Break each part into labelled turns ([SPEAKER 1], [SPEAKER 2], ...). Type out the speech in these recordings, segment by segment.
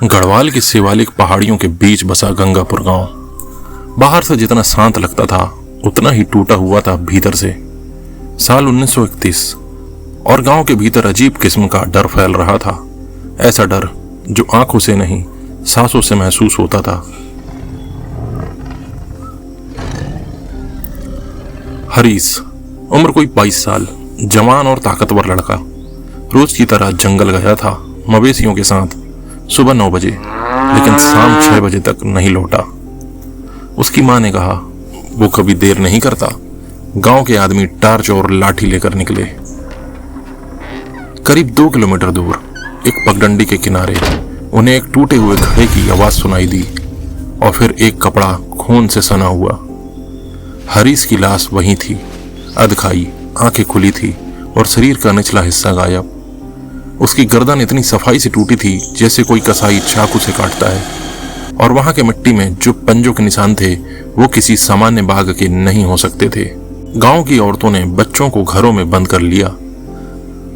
[SPEAKER 1] गढ़वाल की शिवालिक पहाड़ियों के बीच बसा गंगापुर गांव बाहर से जितना शांत लगता था उतना ही टूटा हुआ था भीतर से। साल 1931 और गांव के भीतर अजीब किस्म का डर फैल रहा था। ऐसा डर जो आंखों से नहीं सांसों से महसूस होता था। हरीश, उम्र कोई 22 साल, जवान और ताकतवर लड़का, रोज की तरह जंगल गया था मवेशियों के साथ सुबह 9 बजे, लेकिन शाम 6 बजे तक नहीं लौटा। उसकी मां ने कहा वो कभी देर नहीं करता। गांव के आदमी टार्च और लाठी लेकर निकले। करीब 2 किलोमीटर दूर एक पगडंडी के किनारे उन्हें एक टूटे हुए घड़े की आवाज सुनाई दी और फिर एक कपड़ा खून से सना हुआ। हरीश की लाश वहीं थी, अधखाई, आंखें खुली थी और शरीर का निचला हिस्सा गायब। उसकी गर्दन इतनी सफाई से टूटी थी जैसे कोई कसाई चाकू से काटता है, और वहां के मिट्टी में जो पंजों के निशान थे वो किसी सामान्य बाघ के नहीं हो सकते थे। गांव की औरतों ने बच्चों को घरों में बंद कर लिया।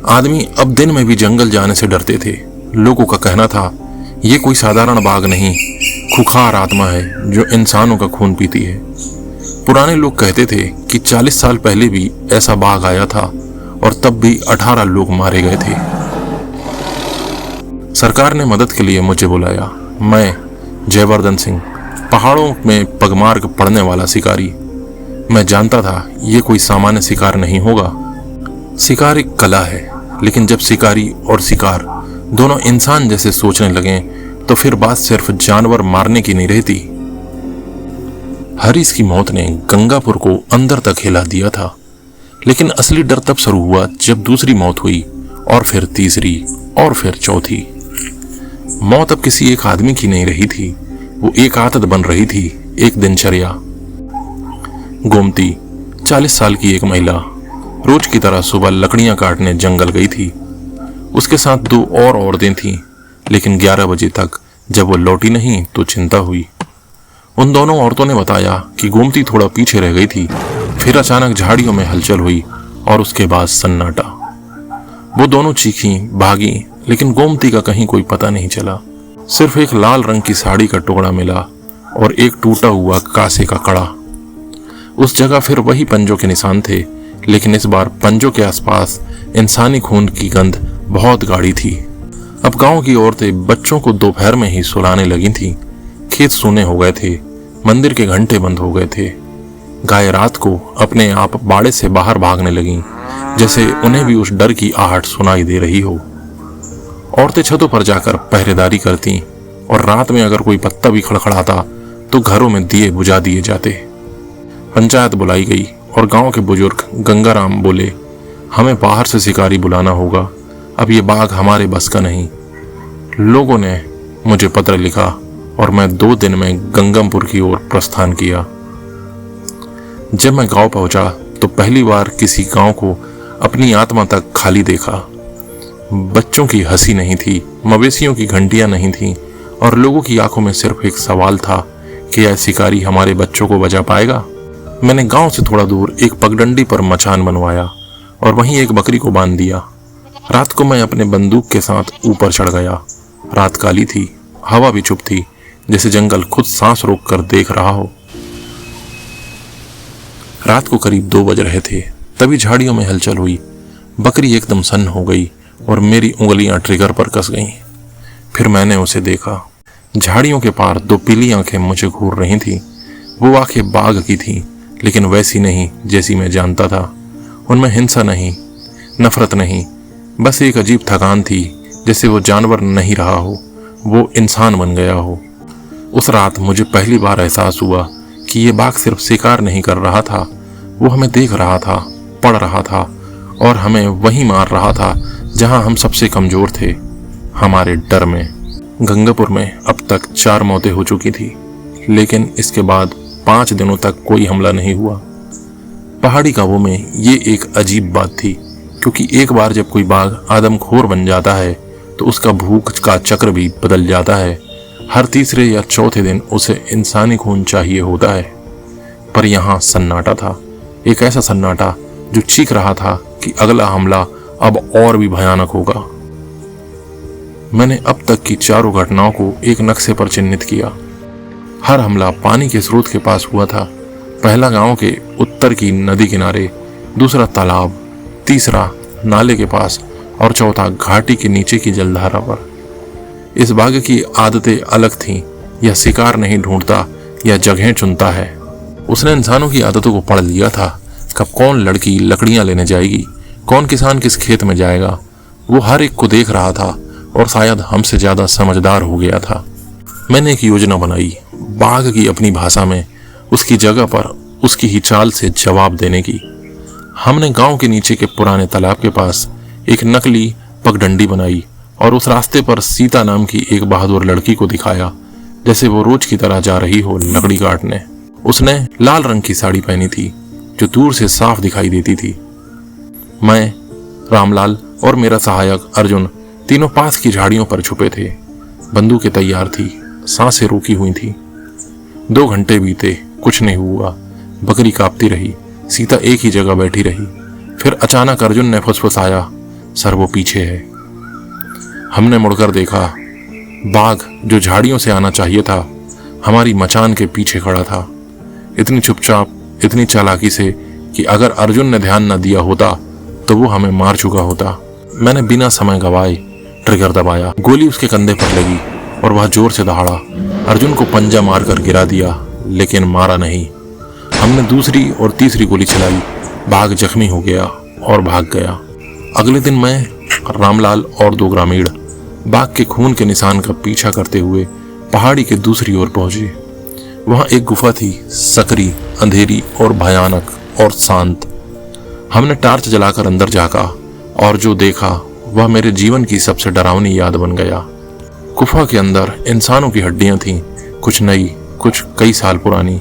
[SPEAKER 1] आदमी अब दिन में भी जंगल जाने से डरते थे। लोगों का कहना था ये कोई साधारण बाघ नहीं, खुखार आत्मा है जो इंसानों का खून पीती है। पुराने लोग कहते थे कि 40 साल पहले भी ऐसा बाघ आया था और तब भी 18 लोग मारे गए थे। सरकार ने मदद के लिए मुझे बुलाया। मैं जयवर्धन सिंह, पहाड़ों में पगमार्ग पड़ने वाला शिकारी। मैं जानता था ये कोई सामान्य शिकार नहीं होगा। शिकार एक कला है, लेकिन जब शिकारी और शिकार दोनों इंसान जैसे सोचने लगे तो फिर बात सिर्फ जानवर मारने की नहीं रहती। हरीश की मौत ने गंगापुर को अंदर तक हिला दिया था, लेकिन असली डर तब शुरू हुआ जब दूसरी मौत हुई और फिर तीसरी और फिर चौथी। मौत अब किसी एक आदमी की नहीं रही थी, वो एक आदत बन रही थी, एक दिनचर्या। गोमती, 40 साल की एक महिला, रोज की तरह सुबह लकड़ियां काटने जंगल गई थी। उसके साथ 2 और औरतें थीं, लेकिन 11 बजे तक जब वो लौटी नहीं तो चिंता हुई। उन दोनों औरतों ने बताया कि गोमती थोड़ा पीछे रह गई थी, फिर अचानक झाड़ियों में हलचल हुई और उसके बाद सन्नाटा। वो दोनों चीखीं, भागी, लेकिन गोमती का कहीं कोई पता नहीं चला। सिर्फ एक लाल रंग की साड़ी का टुकड़ा मिला और एक टूटा हुआ कांसे का कड़ा। उस जगह फिर वही पंजों के निशान थे, लेकिन इस बार पंजों के आसपास इंसानी खून की गंध बहुत गाढ़ी थी। अब गांव की औरतें बच्चों को दोपहर में ही सुलाने लगी थीं। खेत सूने हो गए थे, मंदिर के घंटे बंद हो गए थे। गाय रात को अपने आप बाड़े से बाहर भागने लगीं, जैसे उन्हें भी उस डर की आहट सुनाई दे रही हो। औरतें छतों पर जाकर पहरेदारी करती और रात में अगर कोई पत्ता भी खड़खड़ाता तो घरों में दिए बुझा दिए जाते। पंचायत बुलाई गई और गांव के बुजुर्ग गंगाराम बोले, हमें बाहर से शिकारी बुलाना होगा, अब ये बाघ हमारे बस का नहीं। लोगों ने मुझे पत्र लिखा और मैं 2 दिन में गंगमपुर की ओर प्रस्थान किया। जब मैं गांव पहुंचा तो पहली बार किसी गांव को अपनी आत्मा तक खाली देखा। बच्चों की हंसी नहीं थी, मवेशियों की घंटियां नहीं थीं, और लोगों की आंखों में सिर्फ एक सवाल था कि यह शिकारी हमारे बच्चों को बचा पाएगा। मैंने गांव से थोड़ा दूर एक पगडंडी पर मचान बनवाया और वहीं एक बकरी को बांध दिया। रात को मैं अपने बंदूक के साथ ऊपर चढ़ गया। रात काली थी, हवा भी चुप थी, जैसे जंगल खुद सांस रोक कर देख रहा हो। रात को करीब 2 बज रहे थे, तभी झाड़ियों में हलचल हुई। बकरी एकदम सन्न हो गई और मेरी उंगलियां ट्रिगर पर कस गईं। फिर मैंने उसे देखा। झाड़ियों के पार 2 पीली आंखें मुझे घूर रही थीं। वो आंखें बाघ की थीं, लेकिन वैसी नहीं जैसी मैं जानता था। उनमें हिंसा नहीं, नफरत नहीं, बस एक अजीब थकान थी, जैसे वो जानवर नहीं रहा हो, वो इंसान बन गया हो। उस रात मुझे पहली बार एहसास हुआ कि ये बाघ सिर्फ शिकार नहीं कर रहा था, वो हमें देख रहा था, पढ़ रहा था और हमें वहीं मार रहा था जहां हम सबसे कमजोर थे, हमारे डर में। गंगापुर में अब तक 4 मौतें हो चुकी थी, लेकिन इसके बाद 5 दिनों तक कोई हमला नहीं हुआ। पहाड़ी गांवों में ये एक अजीब बात थी, क्योंकि एक बार जब कोई बाघ आदमखोर बन जाता है तो उसका भूख का चक्र भी बदल जाता है। हर तीसरे या चौथे दिन उसे इंसानी खून चाहिए होता है। पर यहाँ सन्नाटा था, एक ऐसा सन्नाटा जो चीख रहा था कि अगला हमला अब और भी भयानक होगा। मैंने अब तक की चारों घटनाओं को एक नक्शे पर चिन्हित किया। हर हमला पानी के स्रोत के पास हुआ था। पहला गांव के उत्तर की नदी किनारे, दूसरा तालाब, तीसरा नाले के पास और चौथा घाटी के नीचे की जलधारा पर। इस बाघ की आदतें अलग थीं। यह शिकार नहीं ढूंढता या जगह चुनता है। उसने इंसानों की आदतों को पढ़ लिया था। कब कौन लड़की लकड़ियां लेने जाएगी, कौन किसान किस खेत में जाएगा, वो हर एक को देख रहा था और शायद हमसे ज्यादा समझदार हो गया था। मैंने एक योजना बनाई, बाघ की अपनी भाषा में, उसकी जगह पर उसकी ही चाल से जवाब देने की। हमने गांव के नीचे के पुराने तालाब के पास एक नकली पगडंडी बनाई और उस रास्ते पर सीता नाम की एक बहादुर लड़की को दिखाया, जैसे वो रोज की तरह जा रही हो लकड़ी काटने। उसने लाल रंग की साड़ी पहनी थी जो दूर से साफ दिखाई देती थी। मैं, रामलाल और मेरा सहायक अर्जुन तीनों पास की झाड़ियों पर छुपे थे। बंदूकें तैयार थी, सांसें रुकी हुई थी। 2 घंटे बीते, कुछ नहीं हुआ। बकरी कांपती रही, सीता एक ही जगह बैठी रही। फिर अचानक अर्जुन ने फुसफुसाया, सर वो पीछे है। हमने मुड़कर देखा। बाघ जो झाड़ियों से आना चाहिए था, हमारी मचान के पीछे खड़ा था। इतनी चुपचाप, इतनी चालाकी से कि अगर अर्जुन ने ध्यान न दिया होता तो वो हमें मार चुका होता। मैंने बिना समय गवाए ट्रिगर दबाया। गोली उसके कंधे पर लगी और वह जोर से दहाड़ा। अर्जुन को पंजा मारकर गिरा दिया, लेकिन मारा नहीं। हमने दूसरी और तीसरी गोली चलाई। बाघ जख्मी हो गया और भाग गया। अगले दिन मैं, रामलाल और 2 ग्रामीण बाघ के खून के निशान का पीछा करते हुए पहाड़ी के दूसरी ओर पहुंचे। वहां एक गुफा थी, सकरी, अंधेरी और भयानक और शांत। हमने टार्च जलाकर अंदर झांका और जो देखा वह मेरे जीवन की सबसे डरावनी याद बन गया। गुफा के अंदर इंसानों की हड्डियां थीं, कुछ नई, कुछ कई साल पुरानी।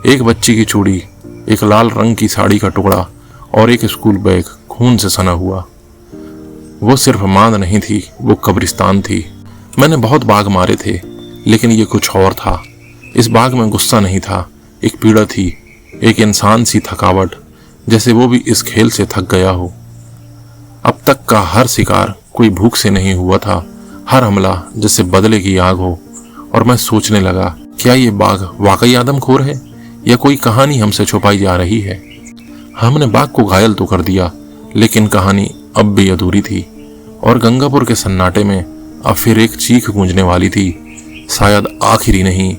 [SPEAKER 1] एक बच्ची की चूड़ी, एक लाल रंग की साड़ी का टुकड़ा और एक स्कूल बैग खून से सना हुआ। वो सिर्फ मांद नहीं थी, वो कब्रिस्तान थी। मैंने बहुत बाघ मारे थे, लेकिन ये कुछ और था। इस बाघ में गुस्सा नहीं था, एक पीड़ा थी, एक इंसान सी थकावट, जैसे वो भी इस खेल से थक गया हो। अब तक का हर शिकार कोई भूख से नहीं हुआ था, हर हमला जैसे बदले की आग हो। और मैं सोचने लगा, क्या ये बाघ वाकई आदमखोर है या कोई कहानी हमसे छुपाई जा रही है। हमने बाघ को घायल तो कर दिया, लेकिन कहानी अब भी अधूरी थी। और गंगापुर के सन्नाटे में अब फिर एक चीख गूंजने वाली थी, शायद आखिरी नहीं,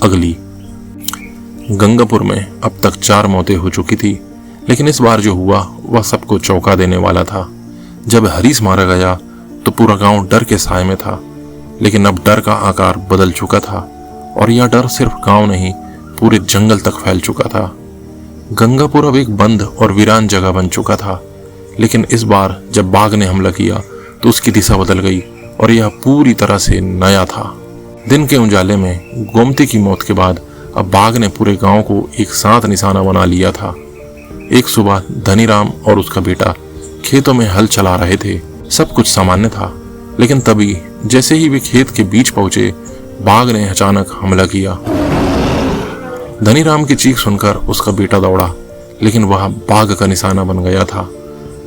[SPEAKER 1] अगली। गंगापुर में अब तक 4 मौतें हो चुकी थी, लेकिन इस बार जो हुआ वह सबको चौंका देने वाला था। जब हरीश मारा गया तो पूरा गांव डर के साए में था, लेकिन अब डर का आकार बदल चुका था और यह डर सिर्फ गांव नहीं, पूरे जंगल तक फैल चुका था। गंगापुर अब एक बंद और वीरान जगह बन चुका था, लेकिन इस बार जब बाघ ने हमला किया तो उसकी दिशा बदल गई और यह पूरी तरह से नया था। दिन के उजाले में गोमती की मौत के बाद अब बाघ ने पूरे गांव को एक साथ निशाना बना लिया था। एक सुबह धनीराम और उसका बेटा खेतों में हल चला रहे थे। सब कुछ सामान्य था, लेकिन तभी जैसे ही वे खेत के बीच पहुंचे, बाघ ने अचानक हमला किया। धनीराम की चीख सुनकर उसका बेटा दौड़ा, लेकिन वह बाघ का निशाना बन गया था।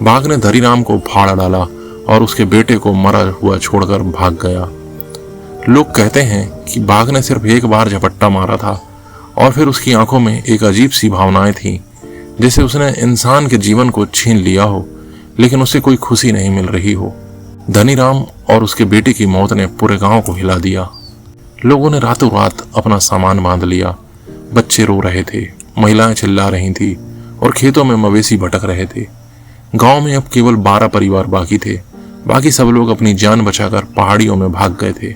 [SPEAKER 1] बाघ ने धनीराम को फाड़ डाला और उसके बेटे को मरा हुआ छोड़कर भाग गया। लोग कहते हैं कि बाघ ने सिर्फ एक बार झपट्टा मारा था और फिर उसकी आंखों में एक अजीब सी भावनाएं थी, जैसे उसने इंसान के जीवन को छीन लिया हो, लेकिन उसे कोई खुशी नहीं मिल रही हो। धनीराम और उसके बेटे की मौत ने पूरे गांव को हिला दिया। लोगों ने रातों रात अपना सामान बांध लिया। बच्चे रो रहे थे, महिलाएं चिल्ला रही थी और खेतों में मवेशी भटक रहे थे। गांव में अब केवल 12 परिवार बाकी थे। बाकी सब लोग अपनी जान बचाकर पहाड़ियों में भाग गए थे।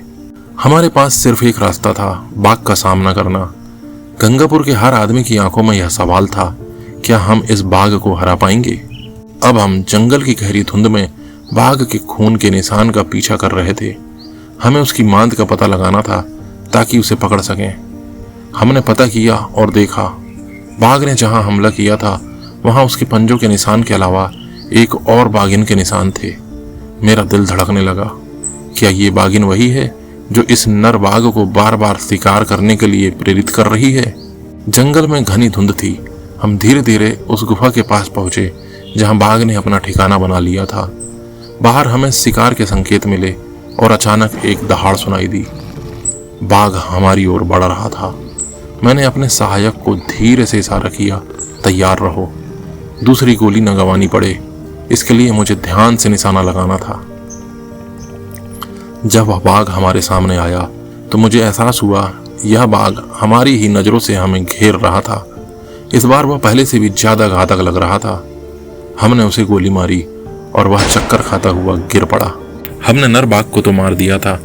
[SPEAKER 1] हमारे पास सिर्फ एक रास्ता था, बाघ का सामना करना। गंगापुर के हर आदमी की आंखों में यह सवाल था, क्या हम इस बाघ को हरा पाएंगे। अब हम जंगल की गहरी धुंध में बाघ के खून के निशान का पीछा कर रहे थे। हमें उसकी मांद का पता लगाना था ताकि उसे पकड़ सकें। हमने पता किया और देखा, बाघ ने जहां हमला किया था वहां उसके पंजों के निशान के अलावा एक और बाघिन के निशान थे। मेरा दिल धड़कने लगा, क्या ये बाघिन वही है जो इस नर बाघ को बार बार शिकार करने के लिए प्रेरित कर रही है। जंगल में घनी धुंध थी। हम धीरे धीरे उस गुफा के पास पहुंचे जहां बाघ ने अपना ठिकाना बना लिया था। बाहर हमें शिकार के संकेत मिले, और अचानक एक दहाड़ सुनाई दी। बाघ हमारी ओर बढ़ रहा था। मैंने अपने सहायक को धीरे से इशारा किया, तैयार रहो, दूसरी गोली न गंवानी पड़े, इसके लिए मुझे ध्यान से निशाना लगाना था। जब वह बाघ हमारे सामने आया तो मुझे एहसास हुआ यह बाघ हमारी ही नजरों से हमें घेर रहा था। इस बार वह पहले से भी ज्यादा घातक लग रहा था। हमने उसे गोली मारी और वह चक्कर खाता हुआ गिर पड़ा। हमने नर बाघ को तो मार दिया था,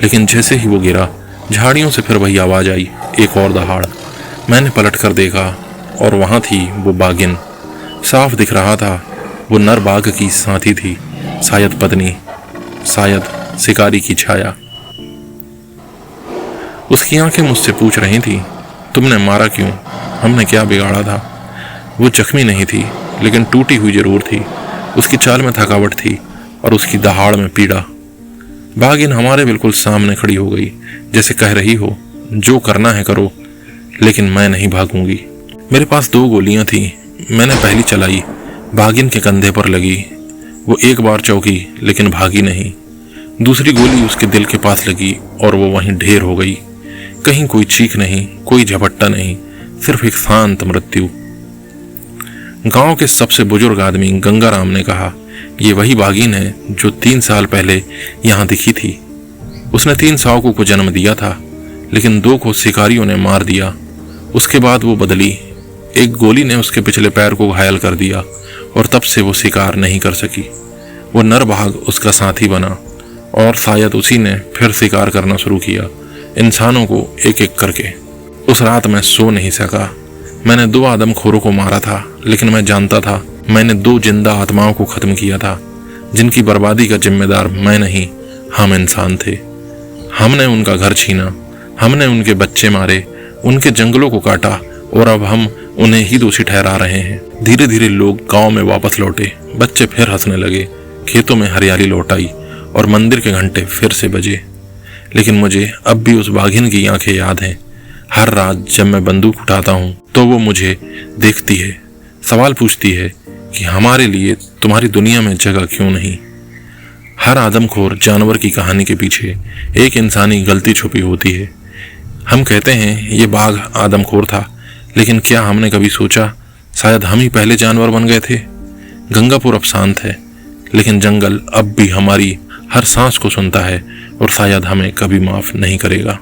[SPEAKER 1] लेकिन जैसे ही वो गिरा झाड़ियों से फिर वही आवाज आई, एक और दहाड़। मैंने पलट कर देखा और वहां थी वो बाघिन। साफ दिख रहा था वो नर बाघ की साथी थी, शायद पत्नी, शायद शिकारी की छाया। उसकी आंखें मुझसे पूछ रही थी, तुमने मारा क्यों? हमने क्या बिगाड़ा था? वो जख्मी नहीं थी, लेकिन टूटी हुई जरूर थी। उसकी चाल में थकावट थी और उसकी दहाड़ में पीड़ा। बाघिन हमारे बिल्कुल सामने खड़ी हो गई, जैसे कह रही हो, जो करना है करो, लेकिन मैं नहीं भागूंगी। मेरे पास 2 गोलियां थी। मैंने पहली चलाई, बाघिन के कंधे पर लगी। वो एक बार चौंकी, लेकिन भागी नहीं। दूसरी गोली उसके दिल के पास लगी और वो वहीं ढेर हो गई। कहीं कोई चीख नहीं, कोई झपट्टा नहीं, सिर्फ एक शांत मृत्यु। गांव के सबसे बुजुर्ग आदमी गंगाराम ने कहा, ये वही बाघिन है जो 3 साल पहले यहाँ दिखी थी। उसने 3 सावकों को जन्म दिया था, लेकिन 2 को शिकारियों ने मार दिया। उसके बाद वो बदली। एक गोली ने उसके पिछले पैर को घायल कर दिया और तब से वो शिकार नहीं कर सकी। वो नर बाघ उसका साथी बना और शायद उसी ने फिर शिकार करना शुरू किया, इंसानों को एक एक करके। उस रात मैं सो नहीं सका। मैंने 2 आदमखोरों को मारा था, लेकिन मैं जानता था मैंने 2 जिंदा आत्माओं को खत्म किया था, जिनकी बर्बादी का जिम्मेदार मैं नहीं, हम इंसान थे। हमने उनका घर छीना, हमने उनके बच्चे मारे, उनके जंगलों को काटा और अब हम उन्हें ही दोषी ठहरा रहे हैं। धीरे धीरे लोग गांव में वापस लौटे। बच्चे फिर हंसने लगे, खेतों में हरियाली लौट आई और मंदिर के घंटे फिर से बजे। लेकिन मुझे अब भी उस बाघिन की आंखें याद हैं। हर रात जब मैं बंदूक उठाता हूँ तो वो मुझे देखती है, सवाल पूछती है कि हमारे लिए तुम्हारी दुनिया में जगह क्यों नहीं। हर आदमखोर जानवर की कहानी के पीछे एक इंसानी गलती छुपी होती है। हम कहते हैं ये बाघ आदमखोर था, लेकिन क्या हमने कभी सोचा शायद हम ही पहले जानवर बन गए थे। गंगापुर अब शांत है, लेकिन जंगल अब भी हमारी हर सांस को सुनता है और शायद हमें कभी माफ नहीं करेगा।